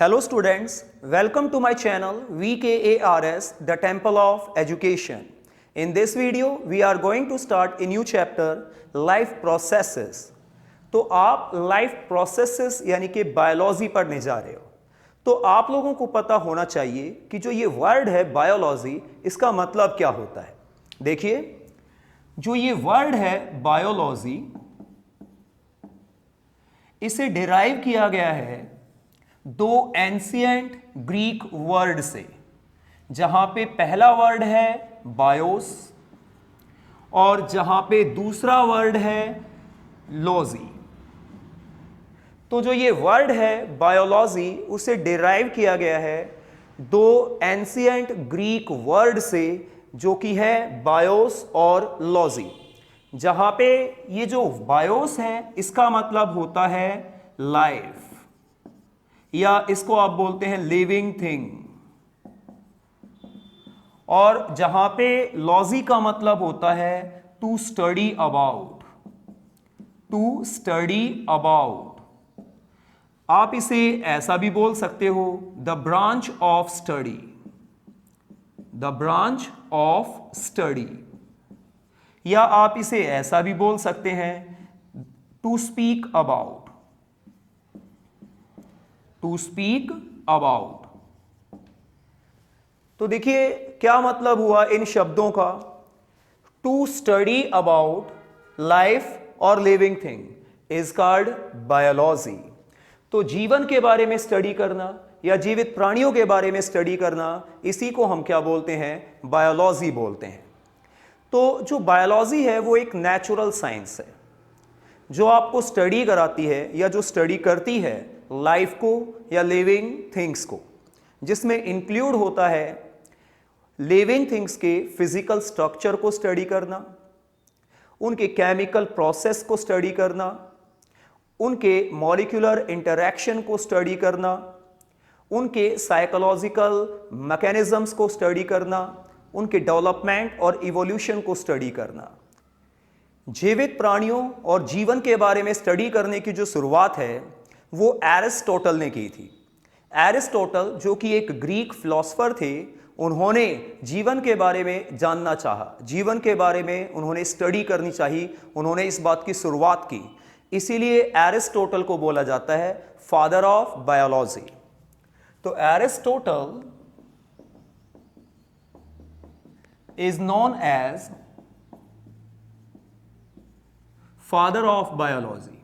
Hello students, welcome to my channel VKARS, the Temple of Education. In this video, we are going to start a new chapter, Life Processes. तो आप life processes यानी कि biology पढ़ने जा रहे हो, तो आप लोगों को पता होना चाहिए कि जो ये वर्ड है बायोलॉजी, इसका मतलब क्या होता है। देखिए, जो ये वर्ड है बायोलॉजी, इसे डिराइव किया गया है दो एंशिएंट ग्रीक वर्ड से, जहां पे पहला वर्ड है बायोस और जहां पे दूसरा वर्ड है लॉजी। तो जो ये वर्ड है बायोलॉजी, उसे डिराइव किया गया है दो एंशिएंट ग्रीक वर्ड से, जो कि है बायोस और लॉजी। जहां पे ये जो बायोस है, इसका मतलब होता है लाइफ, या इसको आप बोलते हैं लिविंग थिंग, और जहां पे लॉजी का मतलब होता है to study about, to study about. आप इसे ऐसा भी बोल सकते हो, the branch of study, the branch of study, या आप इसे ऐसा भी बोल सकते हैं to speak about, to speak about. तो देखिए क्या मतलब हुआ इन शब्दों का। टू स्टडी अबाउट लाइफ और living thing is called biology. तो जीवन के बारे में स्टडी करना या जीवित प्राणियों के बारे में स्टडी करना, इसी को हम क्या बोलते हैं, बायोलॉजी बोलते हैं। तो जो बायोलॉजी है वो एक नेचुरल साइंस है, जो आपको स्टडी कराती है या जो स्टडी करती है लाइफ को या लिविंग थिंग्स को, जिसमें इंक्लूड होता है लिविंग थिंग्स के फिजिकल स्ट्रक्चर को स्टडी करना, उनके केमिकल प्रोसेस को स्टडी करना, उनके मॉलिक्यूलर इंटरैक्शन को स्टडी करना, उनके साइकोलॉजिकल मैकेनिज्म्स को स्टडी करना, उनके डेवलपमेंट और इवोल्यूशन को स्टडी करना। जीवित प्राणियों और जीवन के बारे में स्टडी करने की जो शुरुआत है वो एरिस्टोटल ने की थी। एरिस्टोटल, जो कि एक ग्रीक फिलोसोफर थे, उन्होंने जीवन के बारे में जानना चाहा, जीवन के बारे में उन्होंने स्टडी करनी चाहिए, उन्होंने इस बात की शुरुआत की। इसीलिए एरिस्टोटल को बोला जाता है फादर ऑफ बायोलॉजी। तो Aristotle is known as father of biology.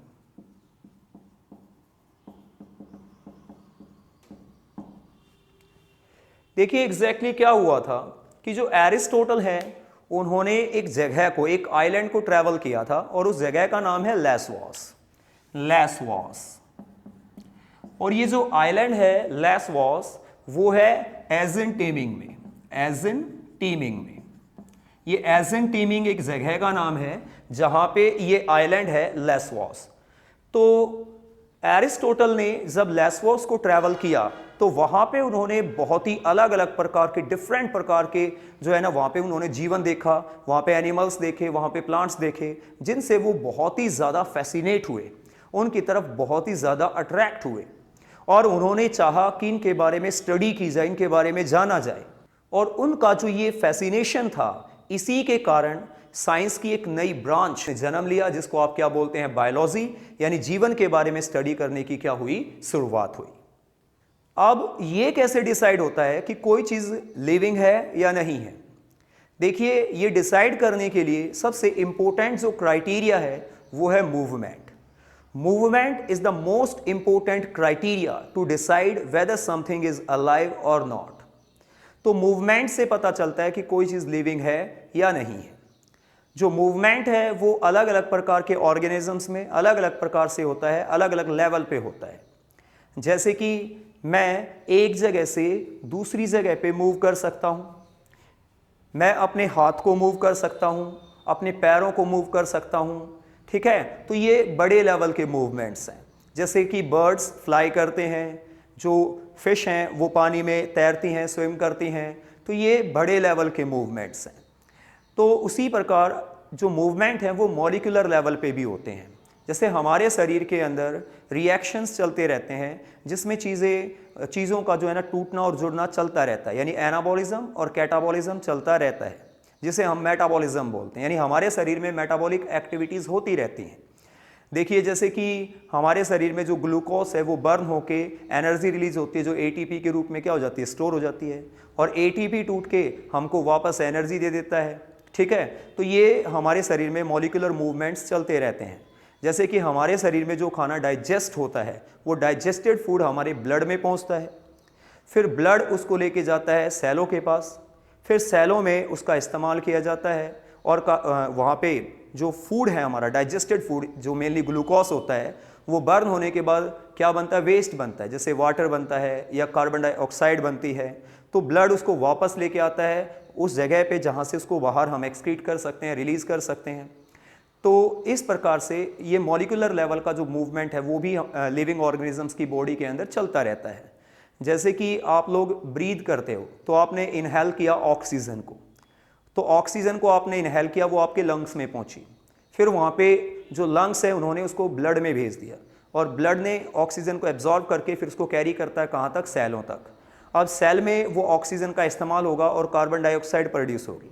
देखिए एग्जैक्टली क्या हुआ था कि जो एरिस्टोटल है, उन्होंने एक जगह को, एक आइलैंड को ट्रैवल किया था, और उस जगह का नाम है लेसवॉस, लेसवॉस। और ये जो आइलैंड है लेसवॉस, वो है एजन टीमिंग में, एजन टीमिंग में। ये एजन टीमिंग एक जगह का नाम है जहां पे ये आइलैंड है लेसवॉस। तो एरिस्टोटल ने जब लेसवॉस को ट्रैवल किया, तो वहां पे उन्होंने बहुत ही अलग अलग प्रकार के, डिफरेंट प्रकार के जो है ना, वहां पे उन्होंने जीवन देखा, वहां पे एनिमल्स देखे, वहां पे प्लांट्स देखे, जिनसे वो बहुत ही ज्यादा फैसिनेट हुए, उनकी तरफ बहुत ही ज्यादा अट्रैक्ट हुए, और उन्होंने चाहा कि इनके बारे में स्टडी की जाए, इनके बारे में जाना जाए। और उनका जो ये फैसिनेशन था, इसी के कारण साइंस की एक नई ब्रांच ने जन्म लिया, जिसको आप क्या बोलते हैं, बायोलॉजी, यानी जीवन के बारे में स्टडी करने की क्या हुई, शुरुआत हुई। अब ये कैसे डिसाइड होता है कि कोई चीज लिविंग है या नहीं है। देखिए, ये डिसाइड करने के लिए सबसे इंपॉर्टेंट जो क्राइटेरिया है वो है movement. Movement is the most important criteria to decide whether something is alive और नॉट। तो मूवमेंट से पता चलता है कि कोई चीज लिविंग है या नहीं है। जो मूवमेंट है वो अलग अलग प्रकार के ऑर्गेनिजम्स में अलग अलग प्रकार से होता है, अलग अलग लेवल पे होता है। जैसे कि मैं एक जगह से दूसरी जगह पे मूव कर सकता हूं, मैं अपने हाथ को मूव कर सकता हूं, अपने पैरों को मूव कर सकता हूं, ठीक है। तो ये बड़े लेवल के मूवमेंट्स हैं। जैसे कि बर्ड्स फ्लाई करते हैं, जो फिश हैं वो पानी में तैरती हैं, स्विम करती हैं, तो ये बड़े लेवल के मूवमेंट्स हैं। तो उसी प्रकार जो मूवमेंट हैं वो मॉलिक्यूलर लेवल पे भी होते हैं। जैसे हमारे शरीर के अंदर रिएक्शंस चलते रहते हैं जिसमें चीज़ों का जो है ना टूटना और जुड़ना चलता रहता है, यानी एनाबॉलिज्म और कैटाबॉलिज्म चलता रहता है, जिसे हम मेटाबॉलिज्म बोलते हैं। यानी हमारे शरीर में मेटाबॉलिक एक्टिविटीज़ होती रहती हैं। देखिए जैसे कि हमारे शरीर में जो ग्लूकोज है वो बर्न होके एनर्जी रिलीज होती है, जो एटीपी के रूप में क्या हो जाती है, स्टोर हो जाती है, और एटीपी टूट के हमको वापस एनर्जी दे देता है। ठीक है, तो ये हमारे शरीर में मॉलिक्यूलर मूवमेंट्स चलते रहते हैं। जैसे कि हमारे शरीर में जो खाना डाइजेस्ट होता है वो डाइजेस्टेड फूड हमारे ब्लड में पहुंचता है, फिर ब्लड उसको लेके जाता है सेलों के पास, फिर सेलों में उसका इस्तेमाल किया जाता है, और वहाँ पे जो फूड है हमारा डाइजेस्टेड फूड जो मेनली ग्लूकोज होता है वो बर्न होने के बाद क्या बनता है, वेस्ट बनता है, जैसे वाटर बनता है या कार्बन डाइऑक्साइड बनती है। तो ब्लड उसको वापस लेके आता है उस जगह पे जहाँ से उसको बाहर हम एक्सक्रीट कर सकते हैं, रिलीज कर सकते हैं। तो इस प्रकार से ये मॉलिक्यूलर लेवल का जो मूवमेंट है वो भी लिविंग ऑर्गेनिजम्स की बॉडी के अंदर चलता रहता है। जैसे कि आप लोग ब्रीथ करते हो तो आपने इनहेल किया ऑक्सीजन को, तो ऑक्सीजन को आपने इनहेल किया, वो आपके लंग्स में पहुंची, फिर वहाँ पे जो लंग्स है उन्होंने उसको ब्लड में भेज दिया, और ब्लड ने ऑक्सीजन को एब्जॉर्ब करके फिर उसको कैरी करता है कहाँ तक, सेलों तक। अब सेल में वो ऑक्सीजन का इस्तेमाल होगा और कार्बन डाइऑक्साइड प्रोड्यूस होगी।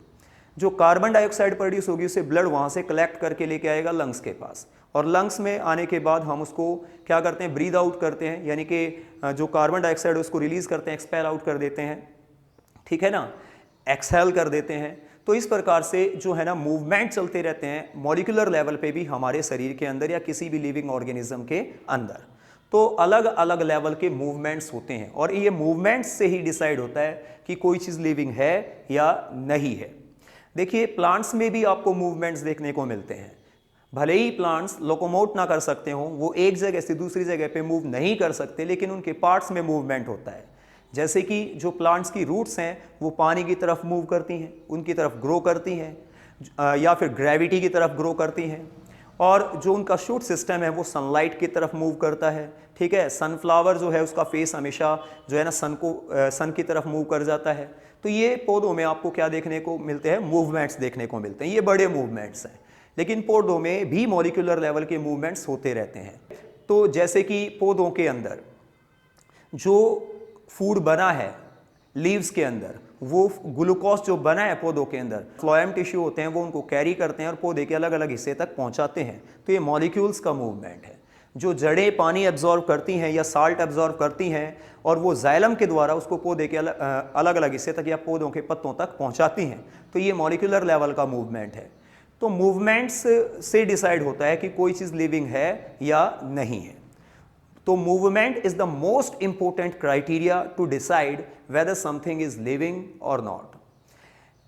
जो कार्बन डाइऑक्साइड प्रोड्यूस होगी उसे ब्लड वहाँ से कलेक्ट करके लेके आएगा लंग्स के पास, और लंग्स में आने के बाद हम उसको क्या करते हैं, ब्रीद आउट करते हैं, यानी कि जो कार्बन डाइऑक्साइड उसको रिलीज करते हैं, एक्सपेल आउट कर देते हैं, ठीक है ना, एक्सहेल कर देते हैं। तो इस प्रकार से जो है ना मूवमेंट चलते रहते हैं मॉलिक्यूलर लेवल पे भी हमारे शरीर के अंदर या किसी भी लिविंग ऑर्गेनिज्म के अंदर। तो अलग अलग लेवल के मूवमेंट्स होते हैं, और ये मूवमेंट्स से ही डिसाइड होता है कि कोई चीज़ लिविंग है या नहीं है। देखिए प्लांट्स में भी आपको मूवमेंट्स देखने को मिलते हैं। भले ही प्लांट्स लोकोमोट ना कर सकते हों, वो एक जगह से दूसरी जगह पे मूव नहीं कर सकते, लेकिन उनके पार्ट्स में मूवमेंट होता है। जैसे कि जो प्लांट्स की रूट्स हैं वो पानी की तरफ मूव करती हैं, उनकी तरफ ग्रो करती हैं, या फिर ग्रेविटी की तरफ ग्रो करती हैं, और जो उनका शूट सिस्टम है वो सनलाइट की तरफ मूव करता है। ठीक है, सनफ्लावर जो है उसका फेस हमेशा जो है ना सन की तरफ मूव कर जाता है। तो ये पौधों में आपको क्या देखने को मिलते हैं, मूवमेंट्स देखने को मिलते हैं। ये बड़े मूवमेंट्स हैं, लेकिन पौधों में भी मॉलिक्यूलर लेवल के मूवमेंट्स होते रहते हैं। तो जैसे कि पौधों के अंदर जो फूड बना है लीव्स के अंदर, वो ग्लूकोज जो बना है पौधों के अंदर, फ्लोएम टिश्यू होते हैं वो उनको कैरी करते हैं और पौधे के अलग अलग हिस्से तक पहुंचाते हैं। तो ये मॉलिक्यूल्स का मूवमेंट है। जो जड़ें पानी एब्जॉर्ब करती हैं या साल्ट एब्जॉर्ब करती हैं और वो जाइलम के द्वारा उसको पौधे के अलग अलग हिस्से तक या पौधों के पत्तों तक पहुंचाती हैं। तो ये मॉलिक्यूलर लेवल का मूवमेंट है। तो मूवमेंट्स से डिसाइड होता है कि कोई चीज़ लिविंग है या नहीं है। तो movement is the most important criteria to decide whether something is living और नॉट।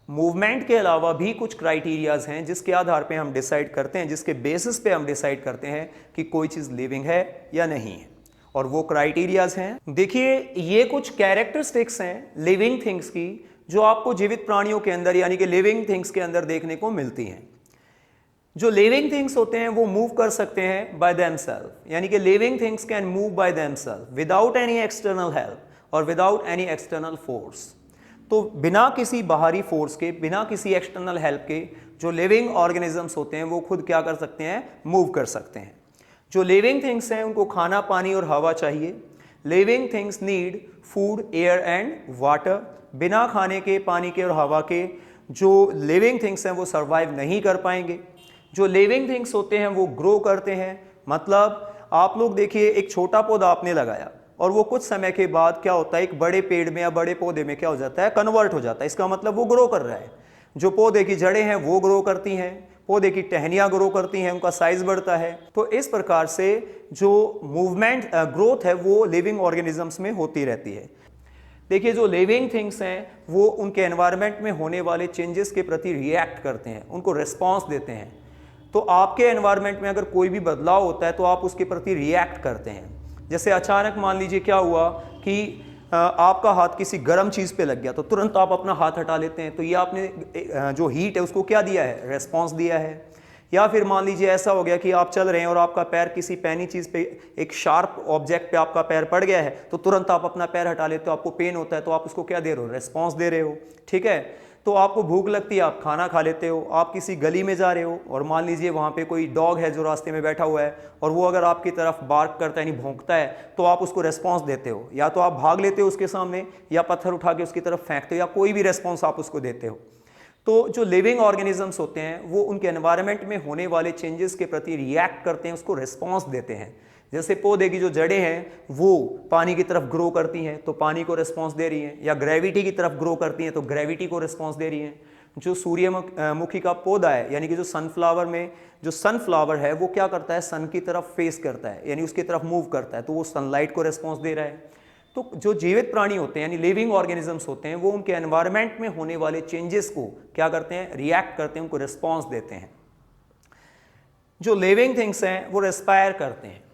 मूवमेंट के अलावा भी कुछ क्राइटेरियाज हैं जिसके आधार पे हम डिसाइड करते हैं, जिसके बेसिस पे हम डिसाइड करते हैं कि कोई चीज़ लिविंग है या नहीं है। और वो क्राइटेरियाज हैं, देखिए ये कुछ कैरेक्टरिस्टिक्स हैं लिविंग थिंग्स की जो आपको जीवित प्राणियों के अंदर यानी कि लिविंग थिंग्स के अंदर देखने को मिलती हैं। जो लिविंग थिंग्स होते हैं वो मूव कर सकते हैं बाय देमसेल्फ, यानी कि living things can move by themselves without any external help और विदाउट एनी एक्सटर्नल फोर्स। तो बिना किसी बाहरी फोर्स के, बिना किसी एक्सटर्नल हेल्प के जो लिविंग ऑर्गेनिजम्स होते हैं वो खुद क्या कर सकते हैं, मूव कर सकते हैं। जो लिविंग थिंग्स हैं उनको खाना, पानी और हवा चाहिए। Living things need food, air and water. बिना खाने के, पानी के और हवा के जो लिविंग थिंग्स हैं वो सर्वाइव नहीं कर पाएंगे। जो लिविंग थिंग्स होते हैं वो ग्रो करते हैं। मतलब आप लोग देखिए, एक छोटा पौधा आपने लगाया और वो कुछ समय के बाद क्या होता है, एक बड़े पेड़ में या बड़े पौधे में क्या हो जाता है, कन्वर्ट हो जाता है। इसका मतलब वो ग्रो कर रहा है। जो पौधे की जड़ें हैं वो ग्रो करती हैं, पौधे की टहनियाँ ग्रो करती हैं, उनका साइज बढ़ता है। तो इस प्रकार से जो मूवमेंट ग्रोथ है वो लिविंग ऑर्गेनिजम्स में होती रहती है। देखिए जो लिविंग थिंग्स हैं वो उनके एनवायरनमेंट में होने वाले चेंजेस के प्रति रिएक्ट करते हैं, उनको रिस्पॉन्स देते हैं। तो आपके एनवायरनमेंट में अगर कोई भी बदलाव होता है तो आप उसके प्रति रिएक्ट करते हैं। जैसे अचानक मान लीजिए क्या हुआ कि आपका हाथ किसी गर्म चीज़ पे लग गया तो तुरंत आप अपना हाथ हटा लेते हैं। तो ये आपने जो हीट है उसको क्या दिया है, रेस्पॉन्स दिया है। या फिर मान लीजिए ऐसा हो गया कि आप चल रहे हैं और आपका पैर किसी पैनी चीज़ पे, एक शार्प ऑब्जेक्ट पे आपका पैर पड़ गया है तो तुरंत आप अपना पैर हटा लेते हो, आपको पेन होता है तो आप उसको क्या दे रहे हो, रेस्पॉन्स दे रहे हो। ठीक है, तो आपको भूख लगती है, आप खाना खा लेते हो। आप किसी गली में जा रहे हो और मान लीजिए वहाँ पे कोई डॉग है जो रास्ते में बैठा हुआ है और वो अगर आपकी तरफ बार्क करता है, यानी भौंकता है, तो आप उसको रेस्पॉन्स देते हो। या तो आप भाग लेते हो उसके सामने, या पत्थर उठा के उसकी तरफ फेंकते हो, या कोई भी रेस्पॉन्स आप उसको देते हो। तो जो लिविंग ऑर्गेनिजम्स होते हैं वो उनके एनवायरनमेंट में होने वाले चेंजेस के प्रति रिएक्ट करते हैं, उसको रिस्पॉन्स देते हैं। जैसे पौधे की जो जड़ें हैं वो पानी की तरफ ग्रो करती हैं तो पानी को रिस्पॉन्स दे रही हैं, या ग्रेविटी की तरफ ग्रो करती हैं तो ग्रेविटी को रिस्पॉन्स दे रही हैं। जो सूर्यमुखी का पौधा है, यानी कि जो सनफ्लावर में जो सनफ्लावर है वो क्या करता है, सन की तरफ फेस करता है, यानी उसकी तरफ मूव करता है, तो वो सनलाइट को रिस्पॉन्स दे रहा है। तो जो जीवित प्राणी होते हैं यानी लिविंग ऑर्गेनिजम्स होते हैं वो उनके एनवायरनमेंट में होने वाले चेंजेस को क्या करते हैं, रिएक्ट करते हैं, उनको रिस्पॉन्स देते हैं। जो लिविंग थिंग्स हैं वो रेस्पायर करते हैं,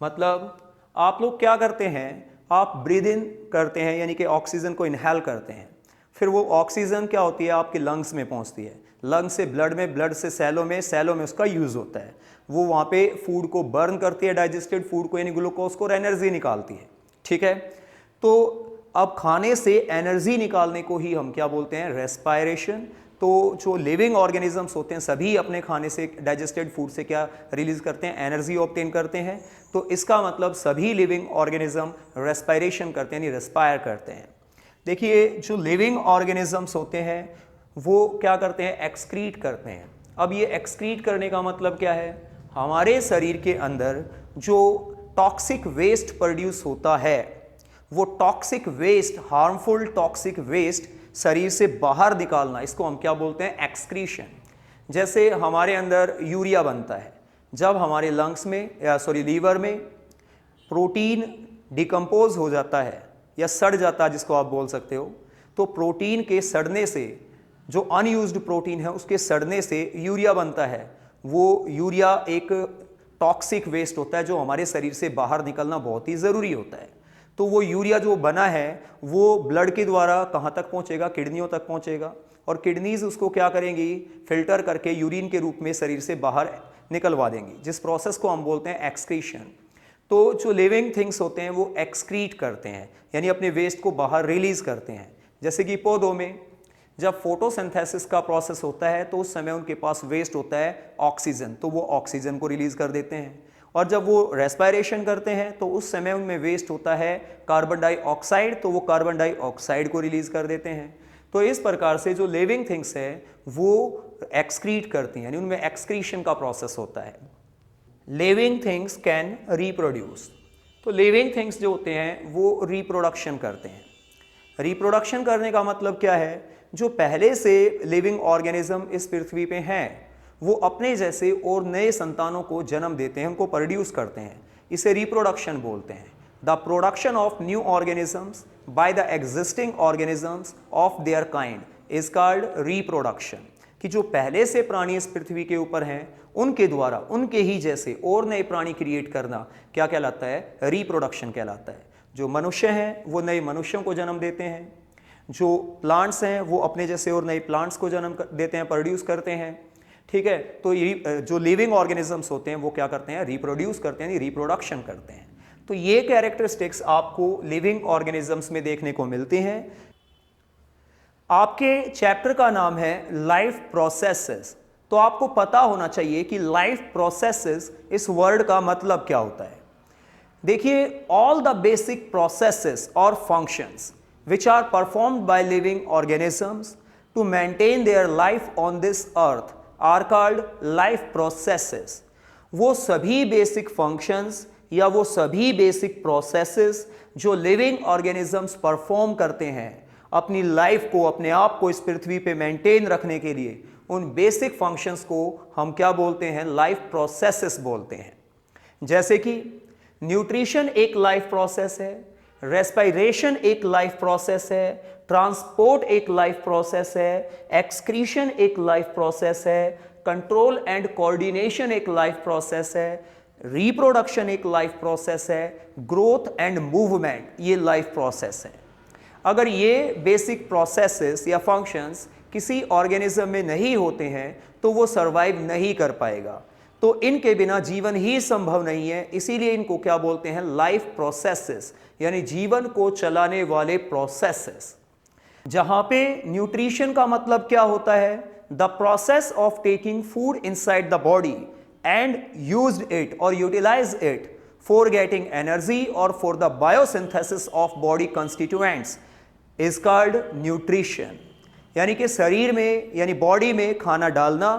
मतलब आप लोग क्या करते हैं, आप ब्रीद इन करते हैं यानी कि ऑक्सीजन को इनहेल करते हैं, फिर वो ऑक्सीजन क्या होती है आपके लंग्स में पहुंचती है, लंग्स से ब्लड में, ब्लड से सेलों में उसका यूज़ होता है। वो वहाँ पे फूड को बर्न करती है, डाइजेस्टेड फूड को यानी ग्लूकोज को, और एनर्जी निकालती है। ठीक है, तो अब खाने से एनर्जी निकालने को ही हम क्या बोलते हैं, रेस्पायरेशन। तो जो लिविंग ऑर्गेनिजम्स होते हैं सभी अपने खाने से, डाइजेस्टेड फूड से क्या रिलीज करते हैं, एनर्जी ऑब्टेन करते हैं। तो इसका मतलब सभी लिविंग ऑर्गेनिज्म रेस्पायरेशन करते हैं, यानी रेस्पायर करते हैं। देखिए जो लिविंग ऑर्गेनिजम्स होते हैं वो क्या करते हैं, एक्सक्रीट करते हैं। अब ये एक्सक्रीट करने का मतलब क्या है, हमारे शरीर के अंदर जो टॉक्सिक वेस्ट प्रोड्यूस होता है वो toxic waste, harmful toxic waste शरीर से बाहर निकालना, इसको हम क्या बोलते हैं, एक्सक्रीशन। जैसे हमारे अंदर यूरिया बनता है, जब हमारे लंग्स में या लीवर में प्रोटीन डिकम्पोज हो जाता है या सड़ जाता है जिसको आप बोल सकते हो, तो प्रोटीन के सड़ने से, जो अनयूज्ड प्रोटीन है उसके सड़ने से यूरिया बनता है। वो यूरिया एक टॉक्सिक वेस्ट होता है जो हमारे शरीर से बाहर निकलना बहुत ही ज़रूरी होता है। तो वो यूरिया जो बना है वो ब्लड के द्वारा कहाँ तक पहुँचेगा, किडनियों तक पहुँचेगा, और किडनीज उसको क्या करेंगी, फिल्टर करके यूरिन के रूप में शरीर से बाहर निकलवा देंगी, जिस प्रोसेस को हम बोलते हैं एक्सक्रीशन। तो जो लिविंग थिंग्स होते हैं वो एक्सक्रीट करते हैं, यानी अपने वेस्ट को बाहर रिलीज करते हैं। जैसे कि पौधों में जब फोटोसिंथेसिस का प्रोसेस होता है तो उस समय उनके पास वेस्ट होता है ऑक्सीजन, तो वो ऑक्सीजन को रिलीज कर देते हैं। और जब वो रेस्पायरेशन करते हैं तो उस समय उनमें वेस्ट होता है कार्बन डाइऑक्साइड, तो वो कार्बन डाइऑक्साइड को रिलीज कर देते हैं। तो इस प्रकार से जो लिविंग थिंग्स है वो एक्सक्रीट करती हैं, यानी उनमें एक्सक्रीशन का प्रोसेस होता है। लिविंग थिंग्स कैन रिप्रोड्यूस, तो लिविंग थिंग्स जो होते हैं वो रिप्रोडक्शन करते हैं। रिप्रोडक्शन करने का मतलब क्या है, जो पहले से लिविंग ऑर्गेनिज्म इस पृथ्वी पे हैं वो अपने जैसे और नए संतानों को जन्म देते हैं, उनको प्रोड्यूस करते हैं, इसे रिप्रोडक्शन बोलते हैं। The production of new organisms by the existing organisms of their kind is called reproduction, कि जो पहले से प्राणी इस पृथ्वी के ऊपर हैं उनके द्वारा उनके ही जैसे और नए प्राणी क्रिएट करना क्या कहलाता है, रिप्रोडक्शन कहलाता है। जो मनुष्य हैं वो नए मनुष्यों को जन्म देते हैं, जो प्लांट्स हैं वो अपने जैसे और नए प्लांट्स को जन्म देते हैं, प्रोड्यूस करते हैं। ठीक है, तो ये जो लिविंग ऑर्गेनिजम्स होते हैं वो क्या करते हैं, रिप्रोड्यूस करते हैं, रिप्रोडक्शन करते हैं। तो ये कैरेक्टरिस्टिक्स आपको लिविंग ऑर्गेनिजम्स में देखने को मिलती हैं। आपके चैप्टर का नाम है लाइफ प्रोसेसेस, तो आपको पता होना चाहिए कि लाइफ प्रोसेसेस इस वर्ड का मतलब क्या होता है। देखिए, ऑल द बेसिक प्रोसेसेस और functions which are performed by living organisms to maintain their life on this earth are called life processes। वो सभी बेसिक फंक्शंस या वो सभी बेसिक प्रोसेसेस जो लिविंग ऑर्गेनिजम्स परफॉर्म करते हैं अपनी लाइफ को, अपने आप को इस पृथ्वी पे मेंटेन रखने के लिए, उन बेसिक फंक्शंस को हम क्या बोलते हैं, लाइफ प्रोसेसेस बोलते हैं। जैसे कि न्यूट्रिशन एक लाइफ प्रोसेस है, रेस्पायरेशन एक लाइफ प्रोसेस है, ट्रांसपोर्ट एक लाइफ प्रोसेस है, एक्सक्रीशन एक लाइफ प्रोसेस है, कंट्रोल एंड कोऑर्डिनेशन एक लाइफ प्रोसेस है, रिप्रोडक्शन एक लाइफ प्रोसेस है, ग्रोथ एंड मूवमेंट ये लाइफ प्रोसेस है। अगर ये बेसिक प्रोसेसेस या फंक्शंस किसी ऑर्गेनिज्म में नहीं होते हैं तो वो सर्वाइव नहीं कर पाएगा, तो इनके बिना जीवन ही संभव नहीं है। इसीलिए इनको क्या बोलते हैं, लाइफ प्रोसेसेस, यानी जीवन को चलाने वाले प्रोसेसेस। जहां पे न्यूट्रिशन का मतलब क्या होता है, the process of taking food inside the body and used it और utilise it for getting energy और for the biosynthesis of body constituents is called nutrition. यानी कि शरीर में यानी बॉडी में खाना डालना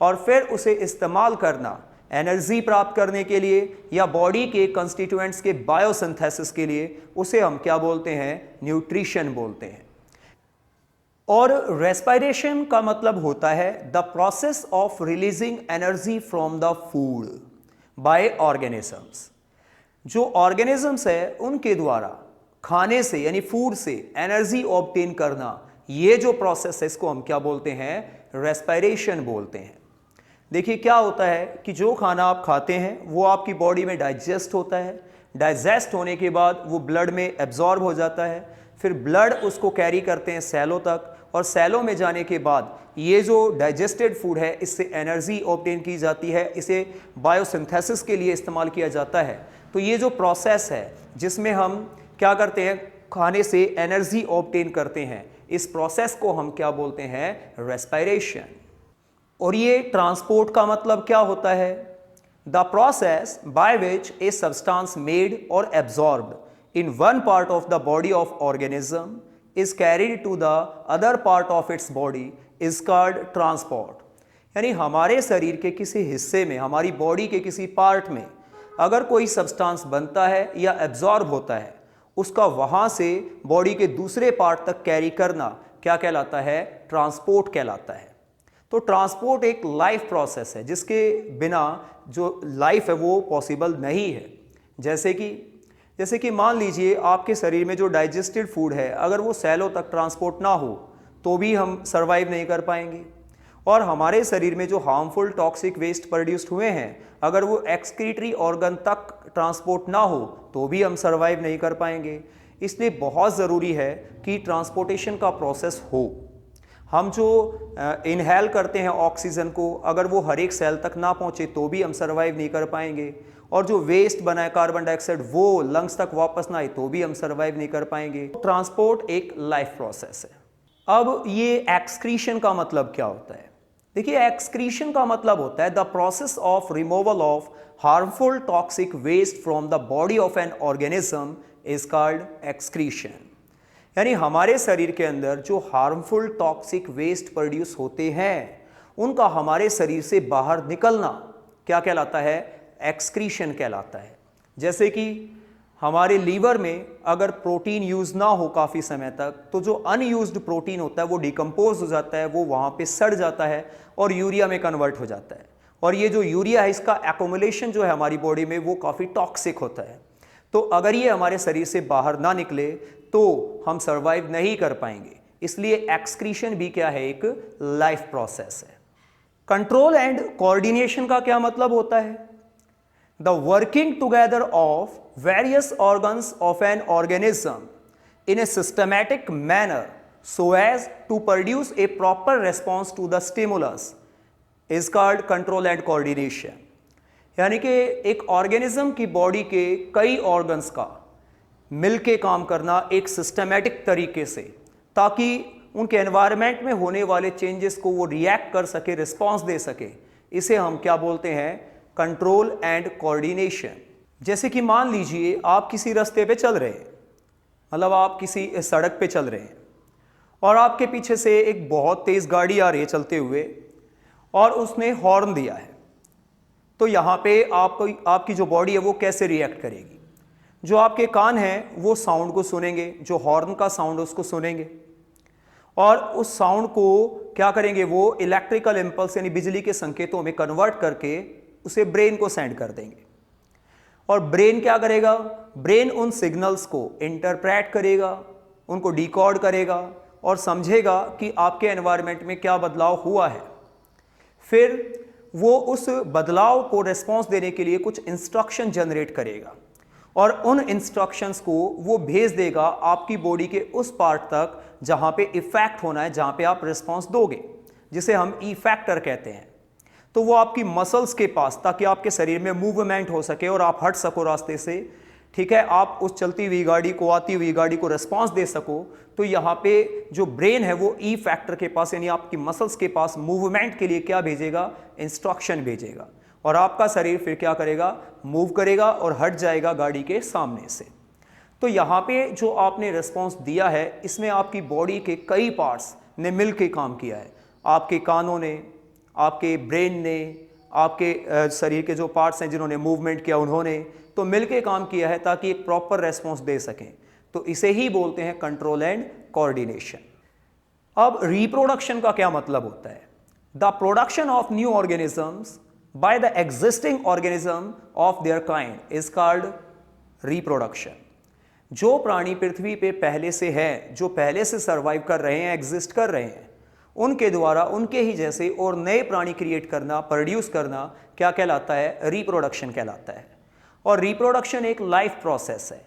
और फिर उसे इस्तेमाल करना एनर्जी प्राप्त करने के लिए या बॉडी के कंस्टिट्यूएंट्स के बायोसिंथेसिस के लिए, उसे हम क्या बोलते हैं, न्यूट्रिशन बोलते हैं। और रेस्पिरेशन का मतलब होता है the process of releasing energy from the food by organisms. जो ऑर्गेनिजम्स है उनके द्वारा खाने से यानी फूड से एनर्जी ऑब्टेन करना, ये जो प्रोसेस है इसको हम क्या बोलते हैं, रेस्पिरेशन बोलते हैं। देखिए क्या होता है कि जो खाना आप खाते हैं वो आपकी बॉडी में डाइजेस्ट होता है, डाइजेस्ट होने के बाद वो ब्लड में एब्जॉर्ब हो जाता है, फिर ब्लड उसको कैरी करते हैं सेलों तक, और सेलों में जाने के बाद ये जो डाइजेस्टेड फूड है इससे एनर्जी ऑब्टेन की जाती है, इसे बायोसिंथेसिस के लिए इस्तेमाल किया जाता है। तो ये जो प्रोसेस है जिसमें हम क्या करते हैं, खाने से एनर्जी ऑब्टेन करते हैं, इस प्रोसेस को हम क्या बोलते हैं, रेस्पिरेशन। और ये ट्रांसपोर्ट का मतलब क्या होता है, the process by which a substance made और absorbed in one part of the body of organism is carried to the other part of its body is called transport. यानी हमारे शरीर के किसी हिस्से में, हमारी बॉडी के किसी पार्ट में अगर कोई सब्सटेंस बनता है या एब्जॉर्ब होता है, उसका वहां से बॉडी के दूसरे पार्ट तक कैरी करना क्या कहलाता है, ट्रांसपोर्ट कहलाता है। तो ट्रांसपोर्ट एक लाइफ प्रोसेस है जिसके बिना जो लाइफ है वो पॉसिबल नहीं है। जैसे कि मान लीजिए आपके शरीर में जो डाइजेस्टेड फूड है अगर वो सेलों तक ट्रांसपोर्ट ना हो तो भी हम सर्वाइव नहीं कर पाएंगे, और हमारे शरीर में जो हार्मफुल टॉक्सिक वेस्ट प्रोड्यूस्ड हुए हैं अगर वो एक्सक्रीटरी ऑर्गन तक ट्रांसपोर्ट ना हो तो भी हम सर्वाइव नहीं कर पाएंगे। इसलिए बहुत ज़रूरी है कि ट्रांसपोर्टेशन का प्रोसेस हो। हम जो इनहेल करते हैं ऑक्सीजन को, अगर वो हर एक सेल तक ना पहुंचे तो भी हम सर्वाइव नहीं कर पाएंगे, और जो वेस्ट बना है कार्बन डाइऑक्साइड वो लंग्स तक वापस ना आए तो भी हम सर्वाइव नहीं कर पाएंगे। ट्रांसपोर्ट एक लाइफ प्रोसेस है। अब ये एक्सक्रीशन का मतलब क्या होता है, देखिए एक्सक्रीशन का मतलब होता है the process of removal of harmful toxic waste from the body of an organism is called excretion. यानी हमारे शरीर के अंदर जो हार्मफुल टॉक्सिक वेस्ट प्रोड्यूस होते हैं उनका हमारे शरीर से बाहर निकलना क्या कहलाता है, एक्सक्रीशन कहलाता है। जैसे कि हमारे लीवर में अगर प्रोटीन यूज ना हो काफ़ी समय तक तो जो अनयूज्ड प्रोटीन होता है वो डिकम्पोज हो जाता है, वो वहाँ पे सड़ जाता है और यूरिया में कन्वर्ट हो जाता है, और ये जो यूरिया है इसका एक्युमुलेशन जो है हमारी बॉडी में वो काफ़ी टॉक्सिक होता है। तो अगर ये हमारे शरीर से बाहर ना निकले तो हम सर्वाइव नहीं कर पाएंगे। इसलिए एक्सक्रीशन भी क्या है, एक लाइफ प्रोसेस है। कंट्रोल एंड कोऑर्डिनेशन का क्या मतलब होता है, the working together of various organs of an organism in a systematic manner so as to produce a proper response to the stimulus is called control and coordination. यानी कि एक organism की body के कई ऑर्गन्स का मिलके काम करना एक सिस्टमैटिक तरीके से, ताकि उनके एनवायरनमेंट में होने वाले चेंजेस को वो रिएक्ट कर सके, रिस्पॉन्स दे सके, इसे हम क्या बोलते हैं, कंट्रोल एंड कोऑर्डिनेशन। जैसे कि मान लीजिए आप किसी रास्ते पे चल रहे हैं, मतलब आप किसी सड़क पे चल रहे हैं और आपके पीछे से एक बहुत तेज़ गाड़ी आ रही है चलते हुए और उसने हॉर्न दिया है, तो यहाँ पे आपकी जो बॉडी है वो कैसे रिएक्ट करेगी, जो आपके कान हैं वो साउंड को सुनेंगे, जो हॉर्न का साउंड उसको सुनेंगे और उस साउंड को क्या करेंगे, वो इलेक्ट्रिकल इंपल्स यानी बिजली के संकेतों में कन्वर्ट करके उसे ब्रेन को सेंड कर देंगे। और ब्रेन क्या करेगा, ब्रेन उन सिग्नल्स को इंटरप्रेट करेगा, उनको डिकोड करेगा और समझेगा कि आपके एनवायरनमेंट में क्या बदलाव हुआ है। फिर वो उस बदलाव को रिस्पॉन्स देने के लिए कुछ इंस्ट्रक्शन जनरेट करेगा और उन इंस्ट्रक्शंस को वो भेज देगा आपकी बॉडी के उस पार्ट तक जहाँ पे इफेक्ट होना है, जहाँ पे आप रिस्पॉन्स दोगे, जिसे हम इफेक्टर कहते हैं। तो वो आपकी मसल्स के पास, ताकि आपके शरीर में मूवमेंट हो सके और आप हट सको रास्ते से, ठीक है, आप उस चलती हुई गाड़ी को, आती हुई गाड़ी को रिस्पॉन्स दे सको, तो यहाँ पे जो ब्रेन है वो ई फैक्टर के पास यानी आपकी मसल्स के पास मूवमेंट के लिए क्या भेजेगा, इंस्ट्रक्शन भेजेगा, और आपका शरीर फिर क्या करेगा, मूव करेगा और हट जाएगा गाड़ी के सामने से। तो यहाँ पे जो आपने रिस्पॉन्स दिया है इसमें आपकी बॉडी के कई पार्ट्स ने मिल के काम किया है। आपके कानों ने, आपके ब्रेन ने, आपके शरीर के जो पार्ट्स हैं जिन्होंने मूवमेंट किया उन्होंने तो मिल के काम किया है ताकि एक प्रॉपर रेस्पॉन्स दे सकें। तो इसे ही बोलते हैं कंट्रोल एंड कोऑर्डिनेशन। अब रिप्रोडक्शन का क्या मतलब होता है? The production of new organisms by the existing organism of their kind is called reproduction. जो प्राणी पृथ्वी पे पहले से है, जो पहले से सर्वाइव कर रहे हैं, एग्जिस्ट कर रहे हैं, उनके द्वारा उनके ही जैसे और नए प्राणी क्रिएट करना, प्रोड्यूस करना क्या कहलाता है? रिप्रोडक्शन कहलाता है। और रिप्रोडक्शन एक लाइफ प्रोसेस है।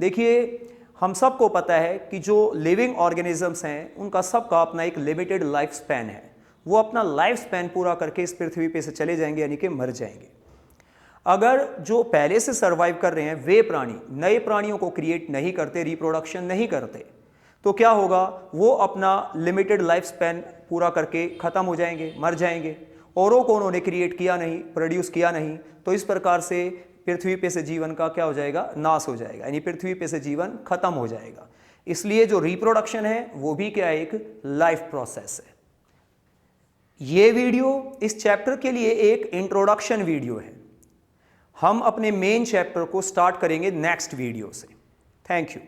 देखिए, हम सबको पता है कि जो लिविंग ऑर्गेनिजम्स हैं उनका सबका अपना एक लिमिटेड लाइफ स्पैन है। वो अपना लाइफ स्पैन पूरा करके इस पृथ्वी पे से चले जाएंगे यानी कि मर जाएंगे। अगर जो पहले से सर्वाइव कर रहे हैं वे प्राणी नए प्राणियों को क्रिएट नहीं करते, रिप्रोडक्शन नहीं करते, तो क्या होगा? वो अपना लिमिटेड लाइफ स्पैन पूरा करके खत्म हो जाएंगे, मर जाएंगे। औरों को उन्होंने क्रिएट किया नहीं, प्रोड्यूस किया नहीं, तो इस प्रकार से पृथ्वी पे से जीवन का क्या हो जाएगा? नाश हो जाएगा, यानी पृथ्वी पे से जीवन खत्म हो जाएगा। इसलिए जो रिप्रोडक्शन है वो भी क्या है? एक लाइफ प्रोसेस है। ये वीडियो इस चैप्टर के लिए एक इंट्रोडक्शन वीडियो है। हम अपने मेन चैप्टर को स्टार्ट करेंगे नेक्स्ट वीडियो से। Thank you.